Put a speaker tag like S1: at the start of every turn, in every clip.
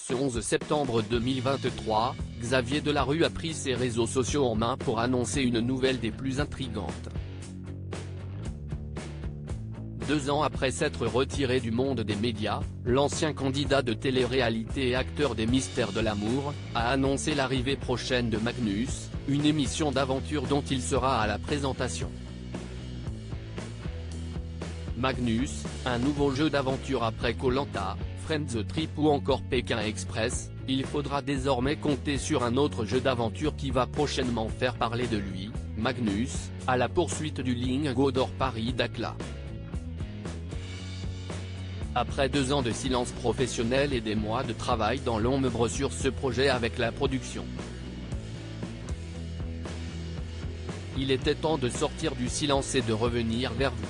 S1: Ce 11 septembre 2023, Xavier Delarue a pris ses réseaux sociaux en main pour annoncer une nouvelle des plus intrigantes. 2 ans après s'être retiré du monde des médias, l'ancien candidat de télé-réalité et acteur des Mystères de l'amour, a annoncé l'arrivée prochaine de Magnus, une émission d'aventure dont il sera à la présentation. Magnus, un nouveau jeu d'aventure après Koh-Lanta, Friends Trip ou encore Pékin Express, il faudra désormais compter sur un autre jeu d'aventure qui va prochainement faire parler de lui, Magnus, à la poursuite du Lingot d'Or Paris-Dakar. Après 2 ans de silence professionnel et des mois de travail dans l'ombre sur ce projet avec la production, il était temps de sortir du silence et de revenir vers vous.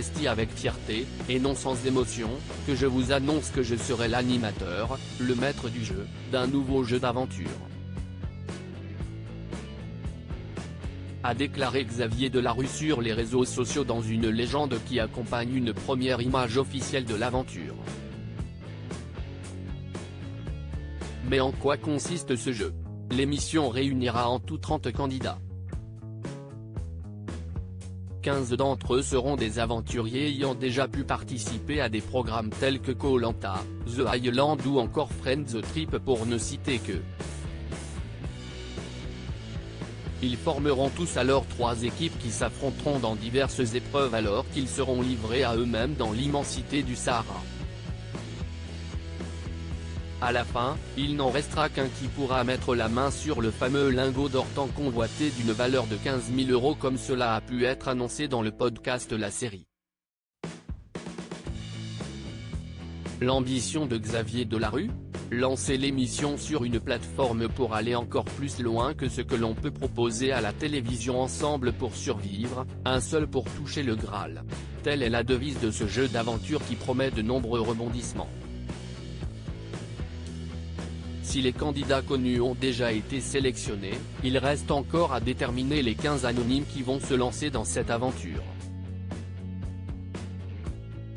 S1: C'est avec fierté, et non sans émotion, que je vous annonce que je serai l'animateur, le maître du jeu, d'un nouveau jeu d'aventure. A déclaré Xavier Delarue sur les réseaux sociaux dans une légende qui accompagne une première image officielle de l'aventure. Mais en quoi consiste ce jeu? L'émission réunira en tout 30 candidats. 15 d'entre eux seront des aventuriers ayant déjà pu participer à des programmes tels que Koh-Lanta, The Island ou encore Friends Trip pour ne citer que. Ils formeront tous alors 3 équipes qui s'affronteront dans diverses épreuves alors qu'ils seront livrés à eux-mêmes dans l'immensité du Sahara. À la fin, il n'en restera qu'un qui pourra mettre la main sur le fameux lingot d'or tant convoité d'une valeur de 15 000 € comme cela a pu être annoncé dans le podcast La Série. L'ambition de Xavier Delarue? Lancer l'émission sur une plateforme pour aller encore plus loin que ce que l'on peut proposer à la télévision. Ensemble pour survivre, un seul pour toucher le Graal. Telle est la devise de ce jeu d'aventure qui promet de nombreux rebondissements. Si les candidats connus ont déjà été sélectionnés, il reste encore à déterminer les 15 anonymes qui vont se lancer dans cette aventure.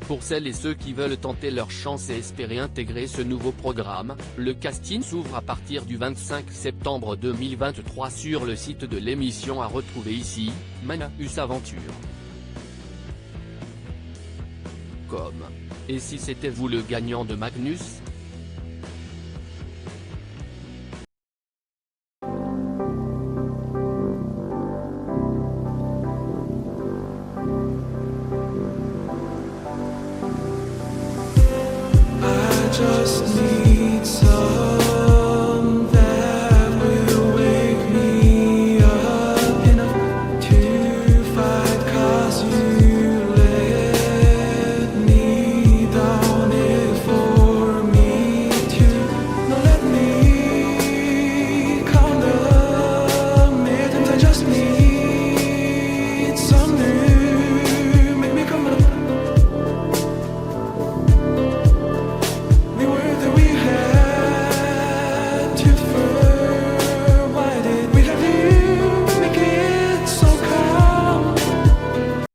S1: Pour celles et ceux qui veulent tenter leur chance et espérer intégrer ce nouveau programme, le casting s'ouvre à partir du 25 septembre 2023 sur le site de l'émission à retrouver ici, Magnus Aventure. Et si c'était vous le gagnant de Magnus?